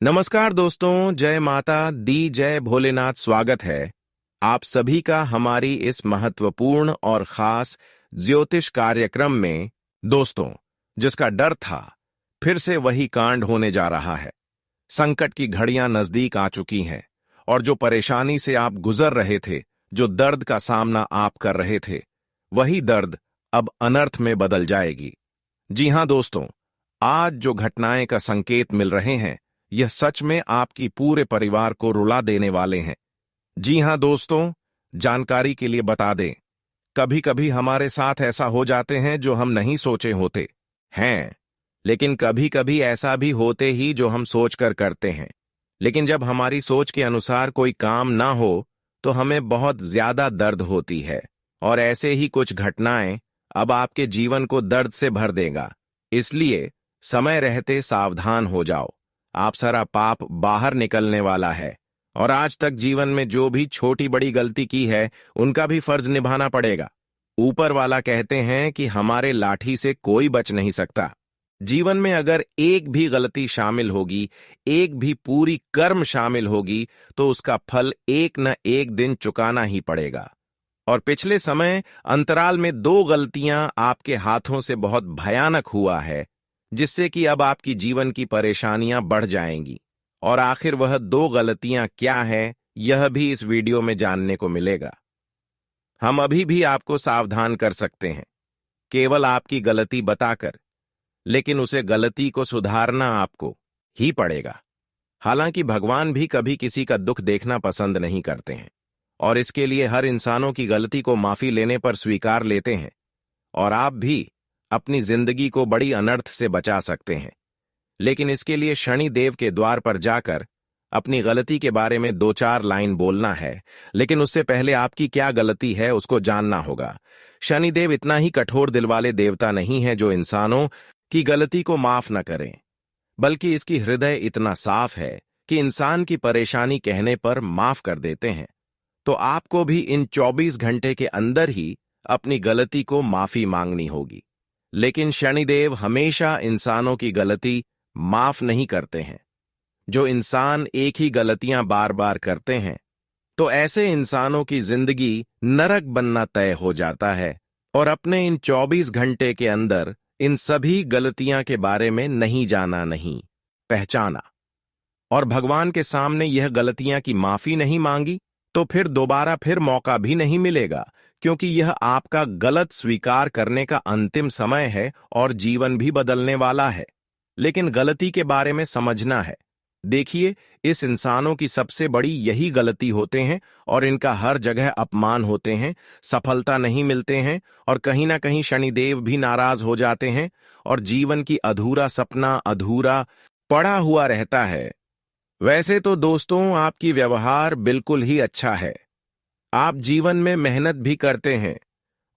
नमस्कार दोस्तों, जय माता दी, जय भोलेनाथ। स्वागत है आप सभी का हमारी इस महत्वपूर्ण और खास ज्योतिष कार्यक्रम में। दोस्तों, जिसका डर था, फिर से वही कांड होने जा रहा है। संकट की घड़ियां नजदीक आ चुकी हैं और जो परेशानी से आप गुजर रहे थे, जो दर्द का सामना आप कर रहे थे, वही दर्द अब अनर्थ में बदल जाएगी। जी हां दोस्तों, आज जो घटनाएं का संकेत मिल रहे हैं, यह सच में आपकी पूरे परिवार को रुला देने वाले हैं। जी हां दोस्तों, जानकारी के लिए बता दें, कभी कभी हमारे साथ ऐसा हो जाते हैं जो हम नहीं सोचे होते हैं, लेकिन कभी कभी ऐसा भी होते ही जो हम सोचकर करते हैं। लेकिन जब हमारी सोच के अनुसार कोई काम ना हो तो हमें बहुत ज्यादा दर्द होती है। और ऐसे ही कुछ घटनाएं अब आपके जीवन को दर्द से भर देगा। इसलिए समय रहते सावधान हो जाओ। आप सारा पाप बाहर निकलने वाला है और आज तक जीवन में जो भी छोटी बड़ी गलती की है, उनका भी फर्ज निभाना पड़ेगा। ऊपर वाला कहते हैं कि हमारे लाठी से कोई बच नहीं सकता। जीवन में अगर एक भी गलती शामिल होगी, एक भी पूरी कर्म शामिल होगी, तो उसका फल एक न एक दिन चुकाना ही पड़ेगा। और पिछले समय अंतराल में 2 गलतियां आपके हाथों से बहुत भयानक हुआ है, जिससे कि अब आपकी जीवन की परेशानियां बढ़ जाएंगी। और आखिर वह 2 गलतियां क्या है, यह भी इस वीडियो में जानने को मिलेगा। हम अभी भी आपको सावधान कर सकते हैं, केवल आपकी गलती बताकर, लेकिन उसे गलती को सुधारना आपको ही पड़ेगा। हालांकि भगवान भी कभी किसी का दुख देखना पसंद नहीं करते हैं और इसके लिए हर इंसानों की गलती को माफी लेने पर स्वीकार लेते हैं। और आप भी अपनी जिंदगी को बड़ी अनर्थ से बचा सकते हैं, लेकिन इसके लिए शनि देव के द्वार पर जाकर अपनी गलती के बारे में 2-4 लाइन बोलना है। लेकिन उससे पहले आपकी क्या गलती है उसको जानना होगा। शनिदेव इतना ही कठोर दिल वाले देवता नहीं है जो इंसानों की गलती को माफ न करें, बल्कि इसकी हृदय इतना साफ है कि इंसान की परेशानी कहने पर माफ कर देते हैं। तो आपको भी इन 24 घंटे के अंदर ही अपनी गलती को माफी मांगनी होगी। लेकिन शनिदेव हमेशा इंसानों की गलती माफ नहीं करते हैं। जो इंसान एक ही गलतियां बार बार करते हैं, तो ऐसे इंसानों की जिंदगी नरक बनना तय हो जाता है। और अपने इन 24 घंटे के अंदर इन सभी गलतियां के बारे में नहीं जाना, नहीं पहचाना और भगवान के सामने यह गलतियां की माफी नहीं मांगी, तो फिर दोबारा फिर मौका भी नहीं मिलेगा, क्योंकि यह आपका गलत स्वीकार करने का अंतिम समय है और जीवन भी बदलने वाला है। लेकिन गलती के बारे में समझना है। देखिए, इस इंसानों की सबसे बड़ी यही गलती होते हैं और इनका हर जगह अपमान होते हैं, सफलता नहीं मिलते हैं और कहीं ना कहीं शनिदेव भी नाराज हो जाते हैं और जीवन की अधूरा सपना अधूरा पड़ा हुआ रहता है। वैसे तो दोस्तों, आपकी व्यवहार बिल्कुल ही अच्छा है। आप जीवन में मेहनत भी करते हैं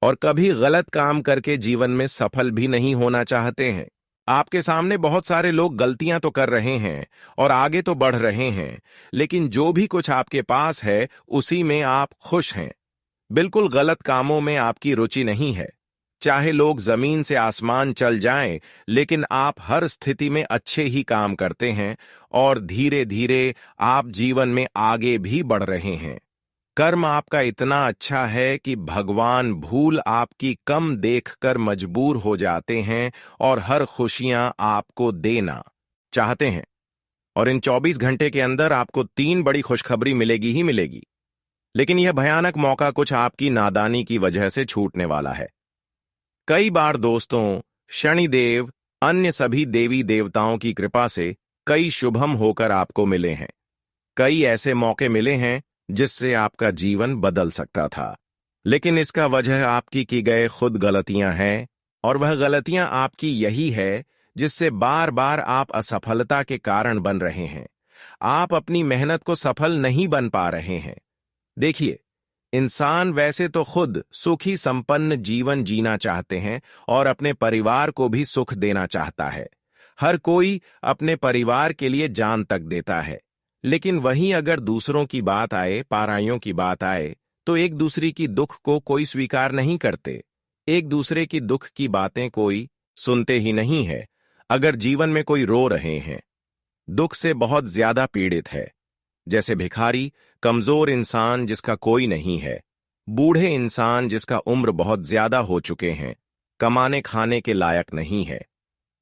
और कभी गलत काम करके जीवन में सफल भी नहीं होना चाहते हैं। आपके सामने बहुत सारे लोग गलतियां तो कर रहे हैं और आगे तो बढ़ रहे हैं, लेकिन जो भी कुछ आपके पास है उसी में आप खुश हैं। बिल्कुल गलत कामों में आपकी रुचि नहीं है। चाहे लोग जमीन से आसमान चल जाएं, लेकिन आप हर स्थिति में अच्छे ही काम करते हैं और धीरे धीरे आप जीवन में आगे भी बढ़ रहे हैं। कर्म आपका इतना अच्छा है कि भगवान भूल आपकी कम देखकर मजबूर हो जाते हैं और हर खुशियां आपको देना चाहते हैं। और इन 24 घंटे के अंदर आपको 3 बड़ी खुशखबरी मिलेगी ही मिलेगी। लेकिन यह भयानक मौका कुछ आपकी नादानी की वजह से छूटने वाला है। कई बार दोस्तों, शनिदेव अन्य सभी देवी देवताओं की कृपा से कई शुभम होकर आपको मिले हैं। कई ऐसे मौके मिले हैं जिससे आपका जीवन बदल सकता था, लेकिन इसका वजह आपकी की गए खुद गलतियां हैं। और वह गलतियां आपकी यही है जिससे बार बार आप असफलता के कारण बन रहे हैं। आप अपनी मेहनत को सफल नहीं बन पा रहे हैं। देखिए, इंसान वैसे तो खुद सुखी संपन्न जीवन जीना चाहते हैं और अपने परिवार को भी सुख देना चाहता है। हर कोई अपने परिवार के लिए जान तक देता है, लेकिन वहीं अगर दूसरों की बात आए, पाराइयों की बात आए, तो एक दूसरे की दुख को कोई स्वीकार नहीं करते। एक दूसरे की दुख की बातें कोई सुनते ही नहीं है। अगर जीवन में कोई रो रहे हैं, दुख से बहुत ज्यादा पीड़ित है, जैसे भिखारी, कमजोर इंसान जिसका कोई नहीं है, बूढ़े इंसान जिसका उम्र बहुत ज्यादा हो चुके हैं, कमाने खाने के लायक नहीं है।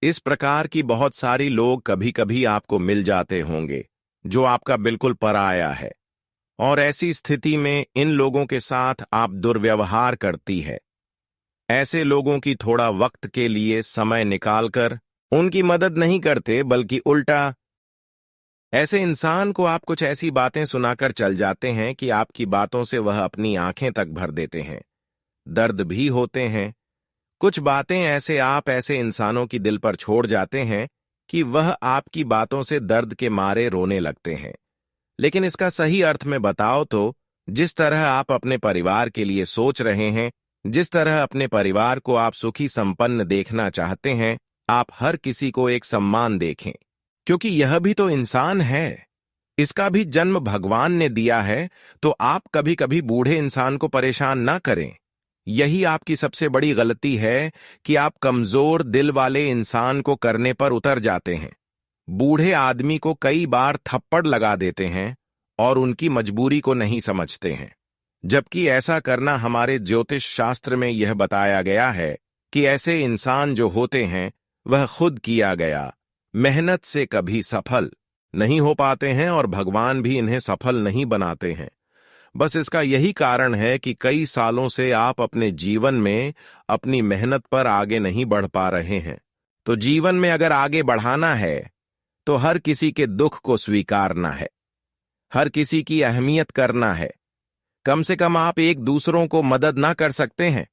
इस प्रकार की बहुत सारी लोग कभी कभी आपको मिल जाते होंगे जो आपका बिल्कुल पराया है, और ऐसी स्थिति में इन लोगों के साथ आप दुर्व्यवहार करती है। ऐसे लोगों की थोड़ा वक्त के लिए समय निकालकर उनकी मदद नहीं करते, बल्कि उल्टा ऐसे इंसान को आप कुछ ऐसी बातें सुनाकर चल जाते हैं कि आपकी बातों से वह अपनी आंखें तक भर देते हैं। दर्द भी होते हैं। कुछ बातें ऐसे आप ऐसे इंसानों की दिल पर छोड़ जाते हैं कि वह आपकी बातों से दर्द के मारे रोने लगते हैं। लेकिन इसका सही अर्थ में बताओ तो जिस तरह आप अपने परिवार के लिए सोच रहे हैं, जिस तरह अपने परिवार को आप सुखी संपन्न देखना चाहते हैं, आप हर किसी को एक सम्मान देखें, क्योंकि यह भी तो इंसान है। इसका भी जन्म भगवान ने दिया है। तो आप कभी कभी बूढ़े इंसान को परेशान ना करें। यही आपकी सबसे बड़ी गलती है कि आप कमजोर दिल वाले इंसान को करने पर उतर जाते हैं। बूढ़े आदमी को कई बार थप्पड़ लगा देते हैं और उनकी मजबूरी को नहीं समझते हैं, जबकि ऐसा करना हमारे ज्योतिष शास्त्र में यह बताया गया है कि ऐसे इंसान जो होते हैं वह खुद किया गया मेहनत से कभी सफल नहीं हो पाते हैं, और भगवान भी इन्हें सफल नहीं बनाते हैं। बस इसका यही कारण है कि कई सालों से आप अपने जीवन में अपनी मेहनत पर आगे नहीं बढ़ पा रहे हैं। तो जीवन में अगर आगे बढ़ाना है तो हर किसी के दुख को स्वीकारना है, हर किसी की अहमियत करना है। कम से कम आप एक दूसरों को मदद ना कर सकते हैं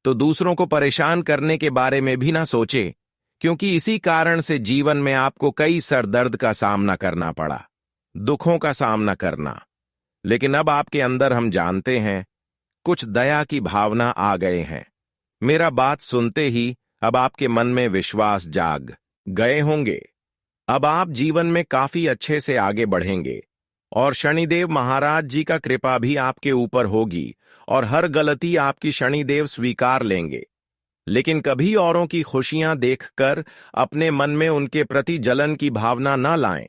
तो दूसरों को परेशान करने के बारे में भी ना सोचें, क्योंकि इसी कारण से जीवन में आपको कई सरदर्द का सामना करना पड़ा, दुखों का सामना करना। लेकिन अब आपके अंदर हम जानते हैं कुछ दया की भावना आ गए हैं। मेरा बात सुनते ही अब आपके मन में विश्वास जाग गए होंगे। अब आप जीवन में काफी अच्छे से आगे बढ़ेंगे और शनिदेव महाराज जी का कृपा भी आपके ऊपर होगी और हर गलती आपकी शनिदेव स्वीकार लेंगे। लेकिन कभी औरों की खुशियां देखकर अपने मन में उनके प्रति जलन की भावना न लाएं,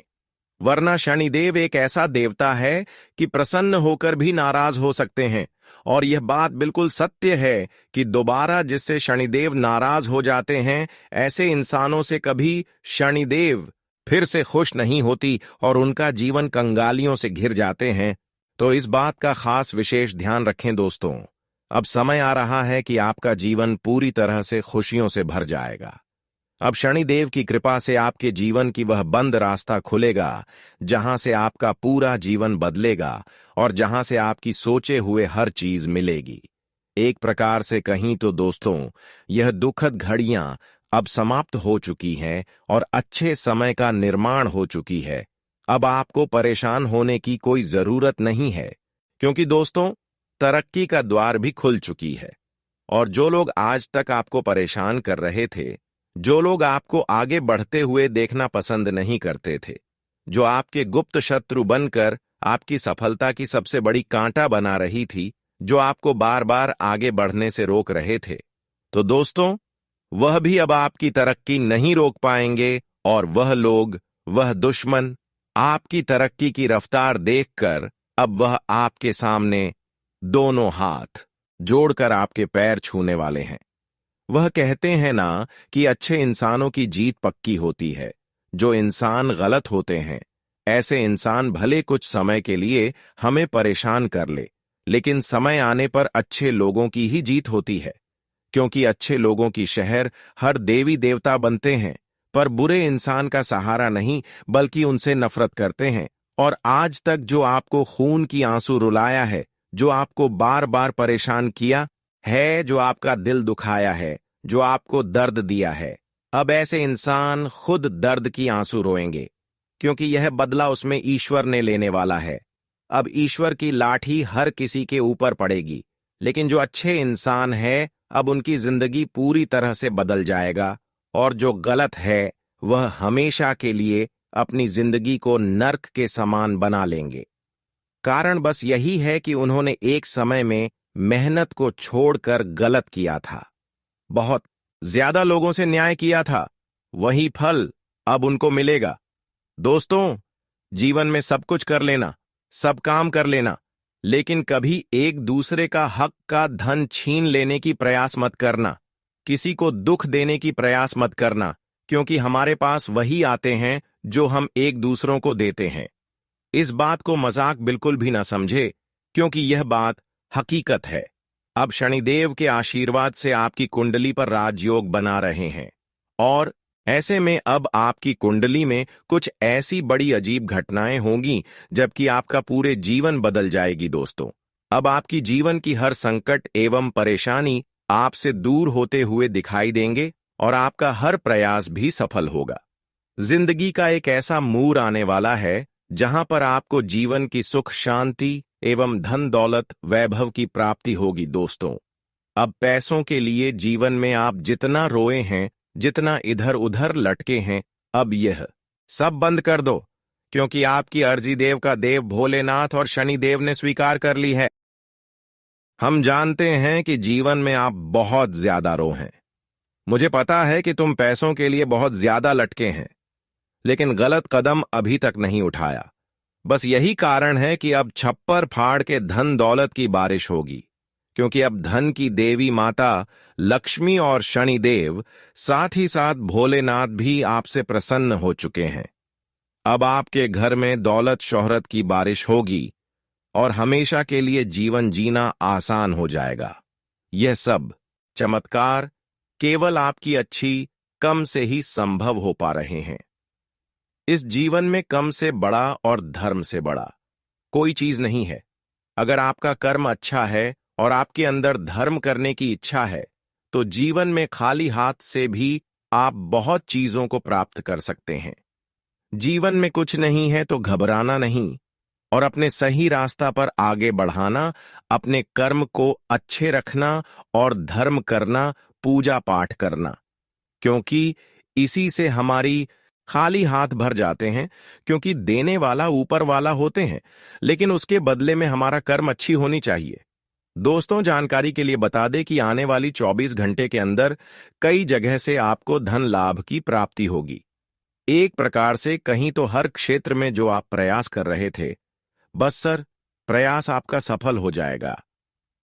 वरना शनिदेव एक ऐसा देवता है कि प्रसन्न होकर भी नाराज हो सकते हैं। और यह बात बिल्कुल सत्य है कि दोबारा जिससे शनिदेव नाराज हो जाते हैं, ऐसे इंसानों से कभी शनिदेव फिर से खुश नहीं होती और उनका जीवन कंगालियों से घिर जाते हैं। तो इस बात का खास विशेष ध्यान रखें दोस्तों। अब समय आ रहा है कि आपका जीवन पूरी तरह से खुशियों से भर जाएगा। अब शनिदेव की कृपा से आपके जीवन की वह बंद रास्ता खुलेगा जहां से आपका पूरा जीवन बदलेगा और जहां से आपकी सोचे हुए हर चीज मिलेगी। एक प्रकार से कहीं तो दोस्तों, यह दुखद घड़ियां अब समाप्त हो चुकी हैं और अच्छे समय का निर्माण हो चुकी है। अब आपको परेशान होने की कोई जरूरत नहीं है, क्योंकि दोस्तों तरक्की का द्वार भी खुल चुकी है। और जो लोग आज तक आपको परेशान कर रहे थे, जो लोग आपको आगे बढ़ते हुए देखना पसंद नहीं करते थे, जो आपके गुप्त शत्रु बनकर आपकी सफलता की सबसे बड़ी कांटा बना रही थी, जो आपको बार बार आगे बढ़ने से रोक रहे थे, तो दोस्तों वह भी अब आपकी तरक्की नहीं रोक पाएंगे। और वह लोग, वह दुश्मन आपकी तरक्की की रफ्तार देखकर अब वह आपके सामने दोनों हाथ जोड़कर आपके पैर छूने वाले हैं। वह कहते हैं ना कि अच्छे इंसानों की जीत पक्की होती है। जो इंसान गलत होते हैं, ऐसे इंसान भले कुछ समय के लिए हमें परेशान कर ले, लेकिन समय आने पर अच्छे लोगों की ही जीत होती है, क्योंकि अच्छे लोगों की शहर हर देवी देवता बनते हैं, पर बुरे इंसान का सहारा नहीं, बल्कि उनसे नफरत करते हैं। और आज तक जो आपको खून की आंसू रुलाया है, जो आपको बार बार परेशान किया है, जो आपका दिल दुखाया है, जो आपको दर्द दिया है, अब ऐसे इंसान खुद दर्द की आंसू रोएंगे, क्योंकि यह बदला उसमें ईश्वर ने लेने वाला है। अब ईश्वर की लाठी हर किसी के ऊपर पड़ेगी, लेकिन जो अच्छे इंसान है अब उनकी जिंदगी पूरी तरह से बदल जाएगा, और जो गलत है वह हमेशा के लिए अपनी जिंदगी को नर्क के समान बना लेंगे। कारण बस यही है कि उन्होंने एक समय में मेहनत को छोड़कर गलत किया था, बहुत ज्यादा लोगों से न्याय किया था। वही फल अब उनको मिलेगा। दोस्तों, जीवन में सब कुछ कर लेना, सब काम कर लेना, लेकिन कभी एक दूसरे का हक का धन छीन लेने की प्रयास मत करना। किसी को दुख देने की प्रयास मत करना, क्योंकि हमारे पास वही आते हैं जो हम एक दूसरों को देते हैं। इस बात को मजाक बिल्कुल भी ना समझे, क्योंकि यह बात हकीकत है। अब शनिदेव के आशीर्वाद से आपकी कुंडली पर राजयोग बना रहे हैं, और ऐसे में अब आपकी कुंडली में कुछ ऐसी बड़ी अजीब घटनाएं होंगी, जबकि आपका पूरे जीवन बदल जाएगी। दोस्तों, अब आपकी जीवन की हर संकट एवं परेशानी आपसे दूर होते हुए दिखाई देंगे, और आपका हर प्रयास भी सफल होगा। जिंदगी का एक ऐसा मोड़ आने वाला है जहां पर आपको जीवन की सुख शांति एवं धन दौलत वैभव की प्राप्ति होगी। दोस्तों, अब पैसों के लिए जीवन में आप जितना रोए हैं, जितना इधर उधर लटके हैं, अब यह सब बंद कर दो, क्योंकि आपकी अर्जी देव का देव भोलेनाथ और शनिदेव ने स्वीकार कर ली है। हम जानते हैं कि जीवन में आप बहुत ज्यादा रो हैं। मुझे पता है कि तुम पैसों के लिए बहुत ज्यादा लटके हैं, लेकिन गलत कदम अभी तक नहीं उठाया। बस यही कारण है कि अब छप्पर फाड़ के धन दौलत की बारिश होगी, क्योंकि अब धन की देवी माता लक्ष्मी और शनिदेव, साथ ही साथ भोलेनाथ भी आपसे प्रसन्न हो चुके हैं। अब आपके घर में दौलत शोहरत की बारिश होगी, और हमेशा के लिए जीवन जीना आसान हो जाएगा। यह सब चमत्कार केवल आपकी अच्छी कम से ही संभव हो पा रहे हैं। इस जीवन में कम से बड़ा और धर्म से बड़ा कोई चीज नहीं है। अगर आपका कर्म अच्छा है और आपके अंदर धर्म करने की इच्छा है, तो जीवन में खाली हाथ से भी आप बहुत चीजों को प्राप्त कर सकते हैं। जीवन में कुछ नहीं है तो घबराना नहीं, और अपने सही रास्ता पर आगे बढ़ाना, अपने कर्म को अच्छे रखना और धर्म करना, पूजा पाठ करना, क्योंकि इसी से हमारी खाली हाथ भर जाते हैं। क्योंकि देने वाला ऊपर वाला होते हैं, लेकिन उसके बदले में हमारा कर्म अच्छी होनी चाहिए। दोस्तों, जानकारी के लिए बता दें कि आने वाली 24 घंटे के अंदर कई जगह से आपको धन लाभ की प्राप्ति होगी। एक प्रकार से कहीं तो हर क्षेत्र में जो आप प्रयास कर रहे थे, बस सर, प्रयास आपका सफल हो जाएगा।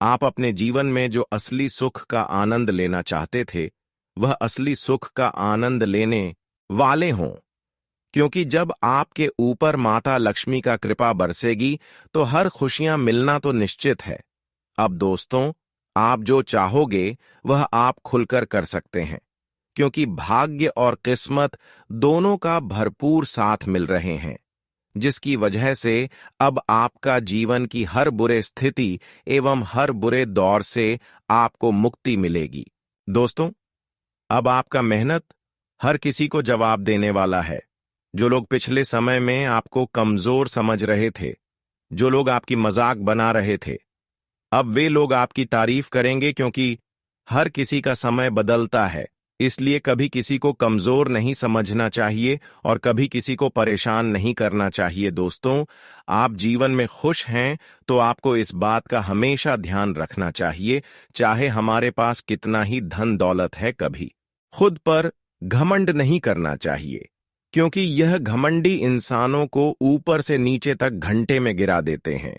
आप अपने जीवन में जो असली सुख का आनंद लेना चाहते थे, वह असली सुख का आनंद लेने वाले हों, क्योंकि जब आपके ऊपर माता लक्ष्मी का कृपा बरसेगी तो हर खुशियां मिलना तो निश्चित है। अब दोस्तों, आप जो चाहोगे वह आप खुलकर कर सकते हैं, क्योंकि भाग्य और किस्मत दोनों का भरपूर साथ मिल रहे हैं, जिसकी वजह से अब आपका जीवन की हर बुरे स्थिति एवं हर बुरे दौर से आपको मुक्ति मिलेगी। दोस्तों, अब आपका मेहनत हर किसी को जवाब देने वाला है। जो लोग पिछले समय में आपको कमजोर समझ रहे थे, जो लोग आपकी मजाक बना रहे थे, अब वे लोग आपकी तारीफ करेंगे, क्योंकि हर किसी का समय बदलता है। इसलिए कभी किसी को कमजोर नहीं समझना चाहिए और कभी किसी को परेशान नहीं करना चाहिए। दोस्तों, आप जीवन में खुश हैं तो आपको इस बात का हमेशा ध्यान रखना चाहिए, चाहे हमारे पास कितना ही धन दौलत है। कभी खुद पर घमंड नहीं करना चाहिए, क्योंकि यह घमंडी इंसानों को ऊपर से नीचे तक घंटे में गिरा देते हैं।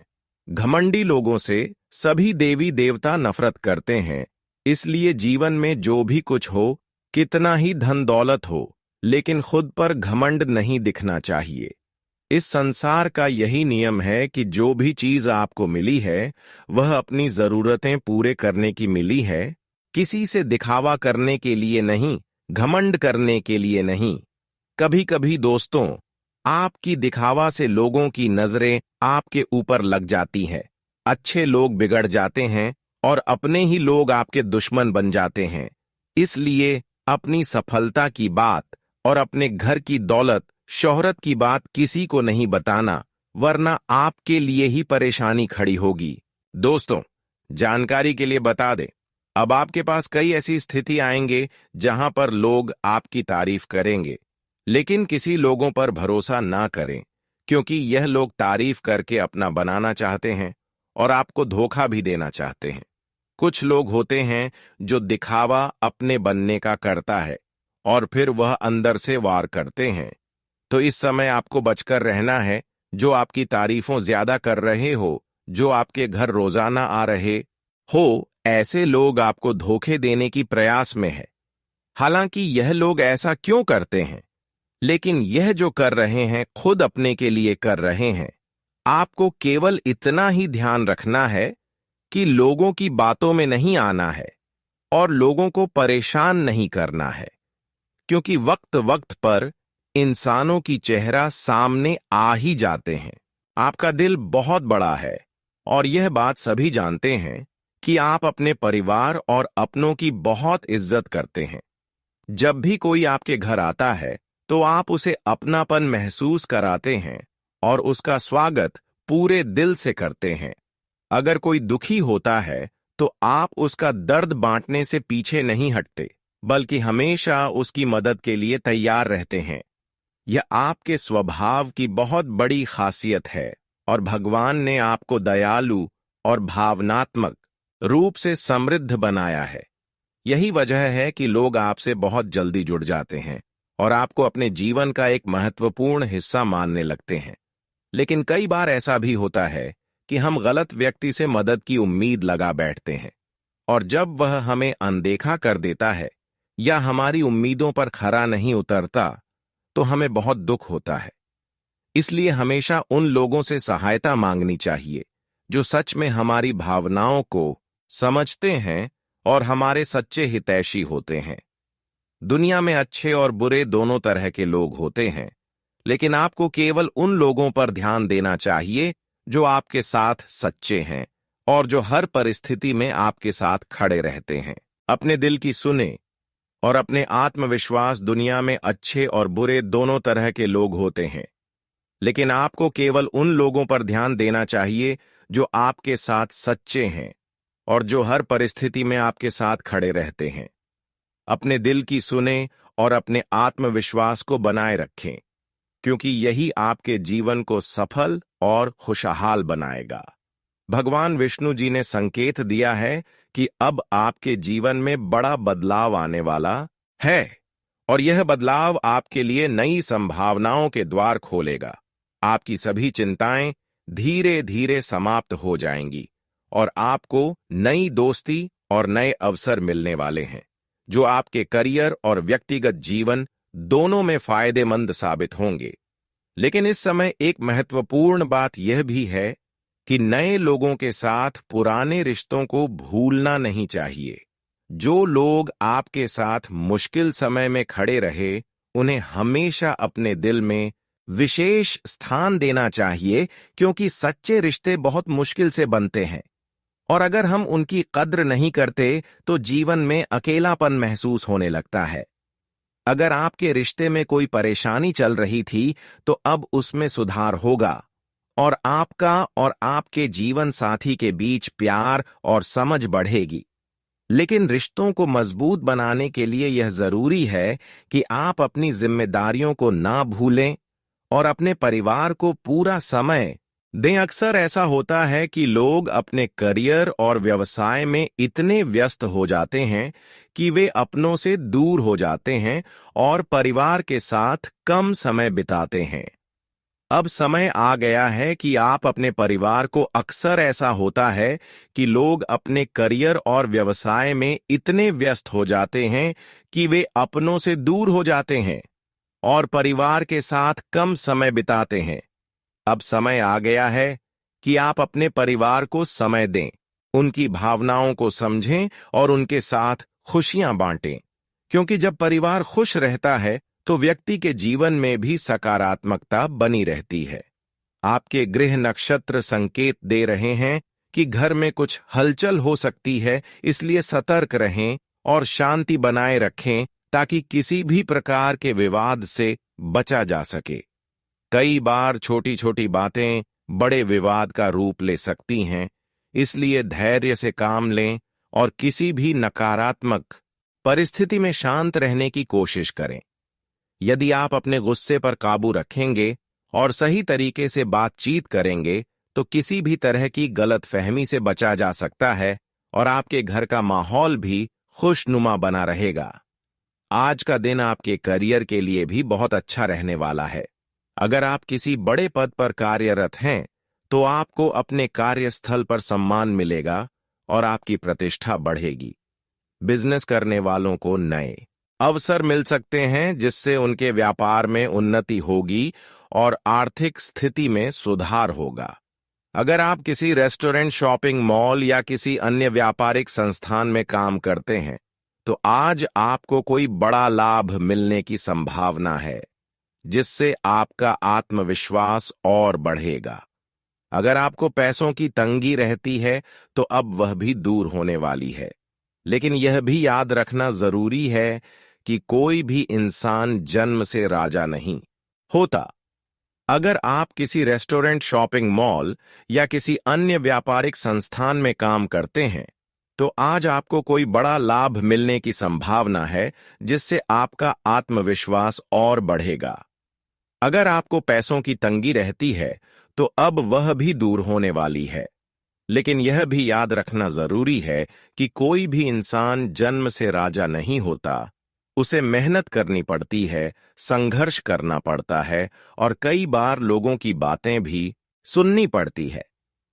घमंडी लोगों से सभी देवी देवता नफरत करते हैं। इसलिए जीवन में जो भी कुछ हो, कितना ही धन दौलत हो, लेकिन खुद पर घमंड नहीं दिखना चाहिए। इस संसार का यही नियम है कि जो भी चीज आपको मिली है, वह अपनी जरूरतें पूरे करने की मिली है, किसी से दिखावा करने के लिए नहीं, घमंड करने के लिए नहीं। कभी कभी दोस्तों, आपकी दिखावा से लोगों की नजरें आपके ऊपर लग जाती हैं। अच्छे लोग बिगड़ जाते हैं और अपने ही लोग आपके दुश्मन बन जाते हैं। इसलिए अपनी सफलता की बात और अपने घर की दौलत शोहरत की बात किसी को नहीं बताना, वरना आपके लिए ही परेशानी खड़ी होगी। दोस्तों, जानकारी के लिए बता दें, अब आपके पास कई ऐसी स्थिति आएंगे जहां पर लोग आपकी तारीफ करेंगे, लेकिन किसी लोगों पर भरोसा ना करें, क्योंकि यह लोग तारीफ करके अपना बनाना चाहते हैं और आपको धोखा भी देना चाहते हैं। कुछ लोग होते हैं जो दिखावा अपने बनने का करता है और फिर वह अंदर से वार करते हैं। तो इस समय आपको बचकर रहना है। जो आपकी तारीफों ज्यादा कर रहे हो, जो आपके घर रोजाना आ रहे हो, ऐसे लोग आपको धोखे देने की प्रयास में है। हालांकि यह लोग ऐसा क्यों करते हैं? लेकिन यह जो कर रहे हैं खुद अपने के लिए कर रहे हैं। आपको केवल इतना ही ध्यान रखना है कि लोगों की बातों में नहीं आना है और लोगों को परेशान नहीं करना है, क्योंकि वक्त वक्त पर इंसानों की चेहरा सामने आ ही जाते हैं। आपका दिल बहुत बड़ा है और यह बात सभी जानते हैं कि आप अपने परिवार और अपनों की बहुत इज्जत करते हैं। जब भी कोई आपके घर आता है तो आप उसे अपनापन महसूस कराते हैं और उसका स्वागत पूरे दिल से करते हैं। अगर कोई दुखी होता है तो आप उसका दर्द बांटने से पीछे नहीं हटते, बल्कि हमेशा उसकी मदद के लिए तैयार रहते हैं। यह आपके स्वभाव की बहुत बड़ी खासियत है और भगवान ने आपको दयालु और भावनात्मक रूप से समृद्ध बनाया है। यही वजह है कि लोग आपसे बहुत जल्दी जुड़ जाते हैं और आपको अपने जीवन का एक महत्वपूर्ण हिस्सा मानने लगते हैं। लेकिन कई बार ऐसा भी होता है कि हम गलत व्यक्ति से मदद की उम्मीद लगा बैठते हैं, और जब वह हमें अनदेखा कर देता है या हमारी उम्मीदों पर खरा नहीं उतरता तो हमें बहुत दुख होता है। इसलिए हमेशा उन लोगों से सहायता मांगनी चाहिए जो सच में हमारी भावनाओं को समझते हैं और हमारे सच्चे हितैषी होते हैं। दुनिया में अच्छे और बुरे दोनों तरह के लोग होते हैं, लेकिन आपको केवल उन लोगों पर ध्यान देना चाहिए जो आपके साथ सच्चे हैं और जो हर परिस्थिति में आपके साथ खड़े रहते हैं। अपने दिल की सुने और अपने आत्मविश्वास। दुनिया में अच्छे और बुरे दोनों तरह के लोग होते हैं, लेकिन आपको केवल उन लोगों पर ध्यान देना चाहिए जो आपके साथ सच्चे हैं और जो हर परिस्थिति में आपके साथ खड़े रहते हैं। अपने दिल की सुने और अपने आत्मविश्वास को बनाए रखें, क्योंकि यही आपके जीवन को सफल और खुशहाल बनाएगा। भगवान विष्णु जी ने संकेत दिया है कि अब आपके जीवन में बड़ा बदलाव आने वाला है और यह बदलाव आपके लिए नई संभावनाओं के द्वार खोलेगा। आपकी सभी चिंताएं धीरे धीरे समाप्त हो जाएंगी और आपको नई दोस्ती और नए अवसर मिलने वाले हैं, जो आपके करियर और व्यक्तिगत जीवन दोनों में फायदेमंद साबित होंगे। लेकिन इस समय एक महत्वपूर्ण बात यह भी है कि नए लोगों के साथ पुराने रिश्तों को भूलना नहीं चाहिए। जो लोग आपके साथ मुश्किल समय में खड़े रहे, उन्हें हमेशा अपने दिल में विशेष स्थान देना चाहिए, क्योंकि सच्चे रिश्ते बहुत मुश्किल से बनते हैं और अगर हम उनकी कद्र नहीं करते तो जीवन में अकेलापन महसूस होने लगता है। अगर आपके रिश्ते में कोई परेशानी चल रही थी तो अब उसमें सुधार होगा और आपका और आपके जीवन साथी के बीच प्यार और समझ बढ़ेगी। लेकिन रिश्तों को मजबूत बनाने के लिए यह जरूरी है कि आप अपनी जिम्मेदारियों को ना भूलें और अपने परिवार को पूरा समय दें। अक्सर ऐसा होता है कि लोग अपने करियर और व्यवसाय में इतने व्यस्त हो जाते हैं कि वे अपनों से दूर हो जाते हैं और परिवार के साथ कम समय बिताते हैं। अब समय आ गया है कि आप अपने परिवार को अक्सर ऐसा होता है कि लोग अपने करियर और व्यवसाय में इतने व्यस्त हो जाते हैं कि वे अपनों से दूर हो जाते हैं और परिवार के साथ कम समय बिताते हैं। अब समय आ गया है कि आप अपने परिवार को समय दें, उनकी भावनाओं को समझें और उनके साथ खुशियां बांटें, क्योंकि जब परिवार खुश रहता है तो व्यक्ति के जीवन में भी सकारात्मकता बनी रहती है। आपके गृह नक्षत्र संकेत दे रहे हैं कि घर में कुछ हलचल हो सकती है, इसलिए सतर्क रहें और शांति बनाए रखें ताकि किसी भी प्रकार के विवाद से बचा जा सके। कई बार छोटी छोटी बातें बड़े विवाद का रूप ले सकती हैं, इसलिए धैर्य से काम लें और किसी भी नकारात्मक परिस्थिति में शांत रहने की कोशिश करें। यदि आप अपने गुस्से पर काबू रखेंगे और सही तरीके से बातचीत करेंगे तो किसी भी तरह की गलतफहमी से बचा जा सकता है और आपके घर का माहौल भी खुशनुमा बना रहेगा। आज का दिन आपके करियर के लिए भी बहुत अच्छा रहने वाला है। अगर आप किसी बड़े पद पर कार्यरत हैं, तो आपको अपने कार्यस्थल पर सम्मान मिलेगा और आपकी प्रतिष्ठा बढ़ेगी। बिजनेस करने वालों को नए अवसर मिल सकते हैं, जिससे उनके व्यापार में उन्नति होगी और आर्थिक स्थिति में सुधार होगा। अगर आप किसी रेस्टोरेंट, शॉपिंग मॉल या किसी अन्य व्यापारिक संस्थान में काम करते हैं, तो आज आपको कोई बड़ा लाभ मिलने की संभावना है, जिससे आपका आत्मविश्वास और बढ़ेगा। अगर आपको पैसों की तंगी रहती है, तो अब वह भी दूर होने वाली है। लेकिन यह भी याद रखना जरूरी है कि कोई भी इंसान जन्म से राजा नहीं होता। अगर आप किसी रेस्टोरेंट, शॉपिंग मॉल या किसी अन्य व्यापारिक संस्थान में काम करते हैं, तो आज आपको कोई बड़ा लाभ मिलने की संभावना है, जिससे आपका आत्मविश्वास और बढ़ेगा। अगर आपको पैसों की तंगी रहती है, तो अब वह भी दूर होने वाली है। लेकिन यह भी याद रखना जरूरी है कि कोई भी इंसान जन्म से राजा नहीं होता। उसे मेहनत करनी पड़ती है, संघर्ष करना पड़ता है और कई बार लोगों की बातें भी सुननी पड़ती है।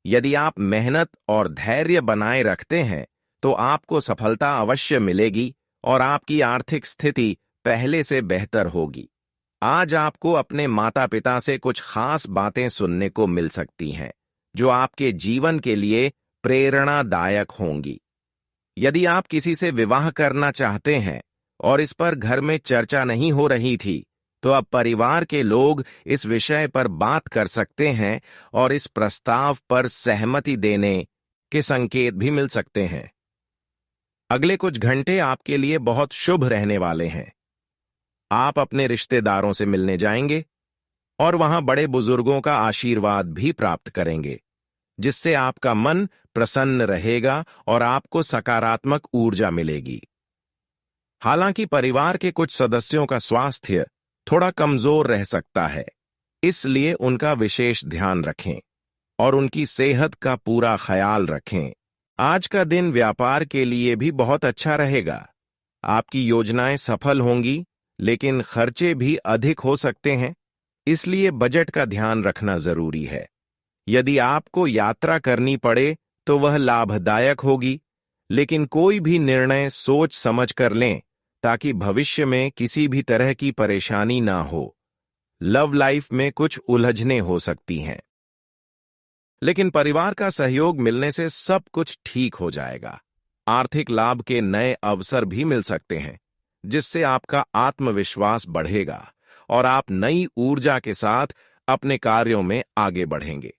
यदि आप मेहनत और धैर्य बनाए रखते हैं, तो आपको सफलता अवश्य मिलेगी और आपकी आर्थिक स्थिति पहले से बेहतर होगी। आज आपको अपने माता पिता से कुछ खास बातें सुनने को मिल सकती हैं, जो आपके जीवन के लिए प्रेरणादायक होंगी। यदि आप किसी से विवाह करना चाहते हैं और इस पर घर में चर्चा नहीं हो रही थी, तो अब परिवार के लोग इस विषय पर बात कर सकते हैं और इस प्रस्ताव पर सहमति देने के संकेत भी मिल सकते हैं। अगले कुछ घंटे आपके लिए बहुत शुभ रहने वाले हैं। आप अपने रिश्तेदारों से मिलने जाएंगे और वहां बड़े बुजुर्गों का आशीर्वाद भी प्राप्त करेंगे, जिससे आपका मन प्रसन्न रहेगा और आपको सकारात्मक ऊर्जा मिलेगी। हालांकि परिवार के कुछ सदस्यों का स्वास्थ्य थोड़ा कमजोर रह सकता है, इसलिए उनका विशेष ध्यान रखें और उनकी सेहत का पूरा ख्याल रखें। आज का दिन व्यापार के लिए भी बहुत अच्छा रहेगा। आपकी योजनाएं सफल होंगी, लेकिन खर्चे भी अधिक हो सकते हैं, इसलिए बजट का ध्यान रखना जरूरी है। यदि आपको यात्रा करनी पड़े, तो वह लाभदायक होगी, लेकिन कोई भी निर्णय सोच समझ कर लें, ताकि भविष्य में किसी भी तरह की परेशानी ना हो। लव लाइफ में कुछ उलझनें हो सकती हैं, लेकिन परिवार का सहयोग मिलने से सब कुछ ठीक हो जाएगा। आर्थिक लाभ के नए अवसर भी मिल सकते हैं, जिससे आपका आत्मविश्वास बढ़ेगा और आप नई ऊर्जा के साथ अपने कार्यों में आगे बढ़ेंगे।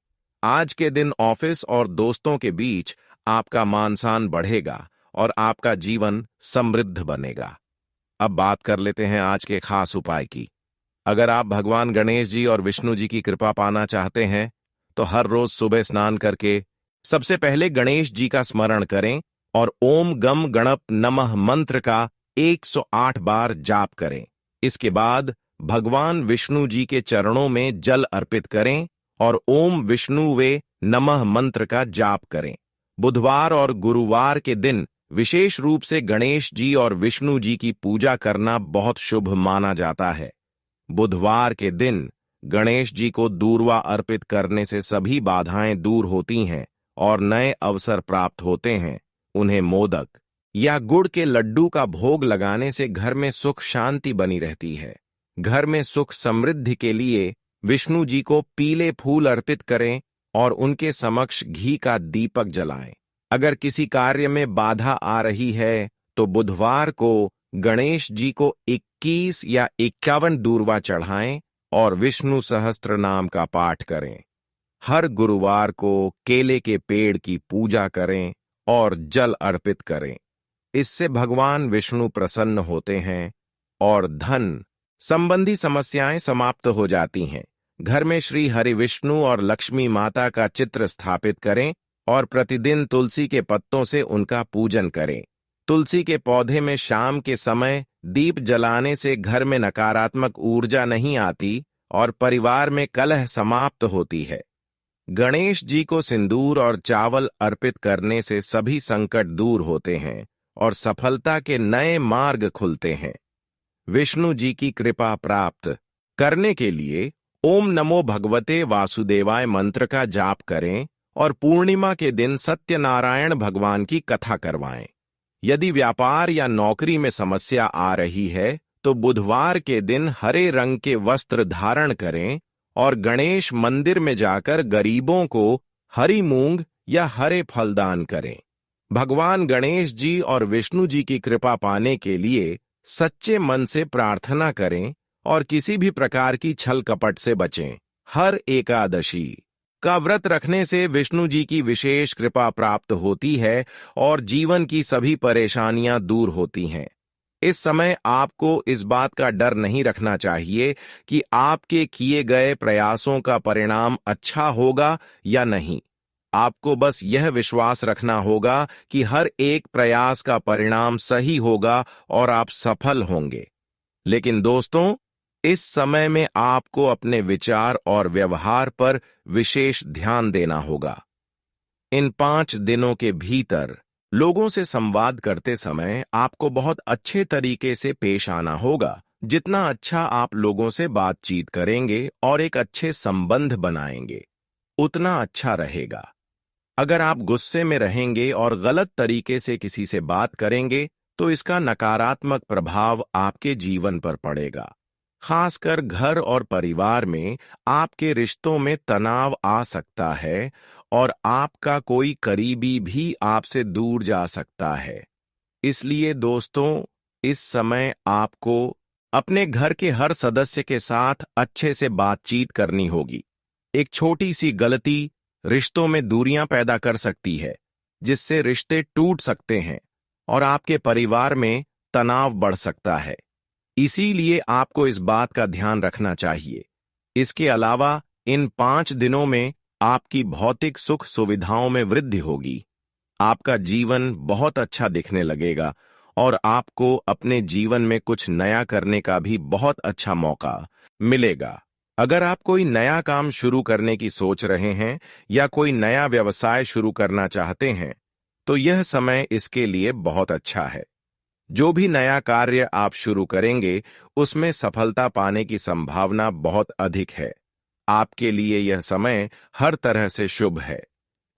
आज के दिन ऑफिस और दोस्तों के बीच आपका मान सम्मान बढ़ेगा और आपका जीवन समृद्ध बनेगा। अब बात कर लेते हैं आज के खास उपाय की। अगर आप भगवान गणेश जी और विष्णु जी की कृपा पाना चाहते हैं, तो हर रोज सुबह स्नान करके सबसे पहले गणेश जी का स्मरण करें और ओम गम गणप नमः मंत्र का 108 बार जाप करें। इसके बाद भगवान विष्णु जी के चरणों में जल अर्पित करें और ओम विष्णु वे नमः मंत्र का जाप करें। बुधवार और गुरुवार के दिन विशेष रूप से गणेश जी और विष्णु जी की पूजा करना बहुत शुभ माना जाता है। बुधवार के दिन गणेश जी को दूर्वा अर्पित करने से सभी बाधाएं दूर होती हैं और नए अवसर प्राप्त होते हैं। उन्हें मोदक या गुड़ के लड्डू का भोग लगाने से घर में सुख शांति बनी रहती है। घर में सुख समृद्धि के लिए विष्णु जी को पीले फूल अर्पित करें और उनके समक्ष घी का दीपक जलाएं। अगर किसी कार्य में बाधा आ रही है, तो बुधवार को गणेश जी को 21 या 51 दूर्वा चढ़ाएं और विष्णु सहस्त्र नाम का पाठ करें। हर गुरुवार को केले के पेड़ की पूजा करें और जल अर्पित करें। इससे भगवान विष्णु प्रसन्न होते हैं और धन संबंधी समस्याएं समाप्त हो जाती हैं। घर में श्री हरि विष्णु और लक्ष्मी माता का चित्र स्थापित करें और प्रतिदिन तुलसी के पत्तों से उनका पूजन करें। तुलसी के पौधे में शाम के समय दीप जलाने से घर में नकारात्मक ऊर्जा नहीं आती और परिवार में कलह समाप्त होती है। गणेश जी को सिंदूर और चावल अर्पित करने से सभी संकट दूर होते हैं और सफलता के नए मार्ग खुलते हैं। विष्णु जी की कृपा प्राप्त करने के लिए ओम नमो भगवते वासुदेवाय मंत्र का जाप करें और पूर्णिमा के दिन सत्यनारायण भगवान की कथा करवाएं। यदि व्यापार या नौकरी में समस्या आ रही है तो बुधवार के दिन हरे रंग के वस्त्र धारण करें और गणेश मंदिर में जाकर गरीबों को हरी मूंग या हरे फल दान करें। भगवान गणेश जी और विष्णु जी की कृपा पाने के लिए सच्चे मन से प्रार्थना करें और किसी भी प्रकार की छल कपट से बचें। हर एकादशी का व्रत रखने से विष्णु जी की विशेष कृपा प्राप्त होती है और जीवन की सभी परेशानियां दूर होती हैं। इस समय आपको इस बात का डर नहीं रखना चाहिए कि आपके किए गए प्रयासों का परिणाम अच्छा होगा या नहीं। आपको बस यह विश्वास रखना होगा कि हर एक प्रयास का परिणाम सही होगा और आप सफल होंगे। लेकिन दोस्तों, इस समय में आपको अपने विचार और व्यवहार पर विशेष ध्यान देना होगा। इन 5 दिनों के भीतर लोगों से संवाद करते समय आपको बहुत अच्छे तरीके से पेश आना होगा। जितना अच्छा आप लोगों से बातचीत करेंगे और एक अच्छे संबंध बनाएंगे, उतना अच्छा रहेगा। अगर आप गुस्से में रहेंगे और गलत तरीके से किसी से बात करेंगे तो इसका नकारात्मक प्रभाव आपके जीवन पर पड़ेगा। खासकर घर और परिवार में आपके रिश्तों में तनाव आ सकता है और आपका कोई करीबी भी आपसे दूर जा सकता है। इसलिए दोस्तों, इस समय आपको अपने घर के हर सदस्य के साथ अच्छे से बातचीत करनी होगी। एक छोटी सी गलती रिश्तों में दूरियां पैदा कर सकती है, जिससे रिश्ते टूट सकते हैं और आपके परिवार में तनाव बढ़ सकता है। इसीलिए आपको इस बात का ध्यान रखना चाहिए। इसके अलावा इन 5 दिनों में आपकी भौतिक सुख सुविधाओं में वृद्धि होगी। आपका जीवन बहुत अच्छा दिखने लगेगा और आपको अपने जीवन में कुछ नया करने का भी बहुत अच्छा मौका मिलेगा। अगर आप कोई नया काम शुरू करने की सोच रहे हैं या कोई नया व्यवसाय शुरू करना चाहते हैं, तो यह समय इसके लिए बहुत अच्छा है। जो भी नया कार्य आप शुरू करेंगे, उसमें सफलता पाने की संभावना बहुत अधिक है। आपके लिए यह समय हर तरह से शुभ है।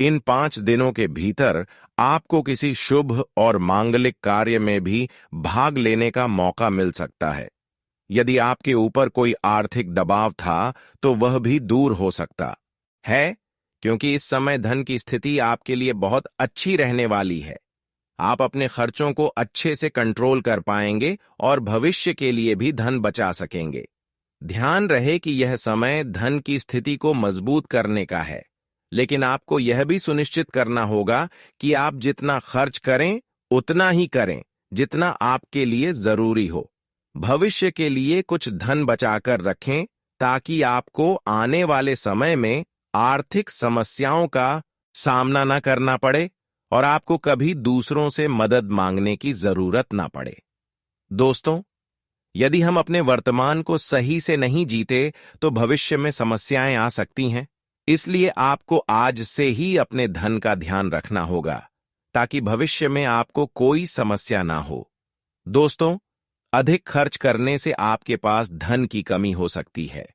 इन 5 दिनों के भीतर आपको किसी शुभ और मांगलिक कार्य में भी भाग लेने का मौका मिल सकता है। यदि आपके ऊपर कोई आर्थिक दबाव था, तो वह भी दूर हो सकता है, क्योंकि इस समय धन की स्थिति आपके लिए बहुत अच्छी रहने वाली है। आप अपने खर्चों को अच्छे से कंट्रोल कर पाएंगे और भविष्य के लिए भी धन बचा सकेंगे। ध्यान रहे कि यह समय धन की स्थिति को मजबूत करने का है, लेकिन आपको यह भी सुनिश्चित करना होगा कि आप जितना खर्च करें उतना ही करें जितना आपके लिए जरूरी हो। भविष्य के लिए कुछ धन बचाकर रखें ताकि आपको आने वाले समय में आर्थिक समस्याओं का सामना न करना पड़े और आपको कभी दूसरों से मदद मांगने की जरूरत ना पड़े। दोस्तों, यदि हम अपने वर्तमान को सही से नहीं जीते तो भविष्य में समस्याएं आ सकती हैं। इसलिए आपको आज से ही अपने धन का ध्यान रखना होगा ताकि भविष्य में आपको कोई समस्या ना हो। दोस्तों, अधिक खर्च करने से आपके पास धन की कमी हो सकती है।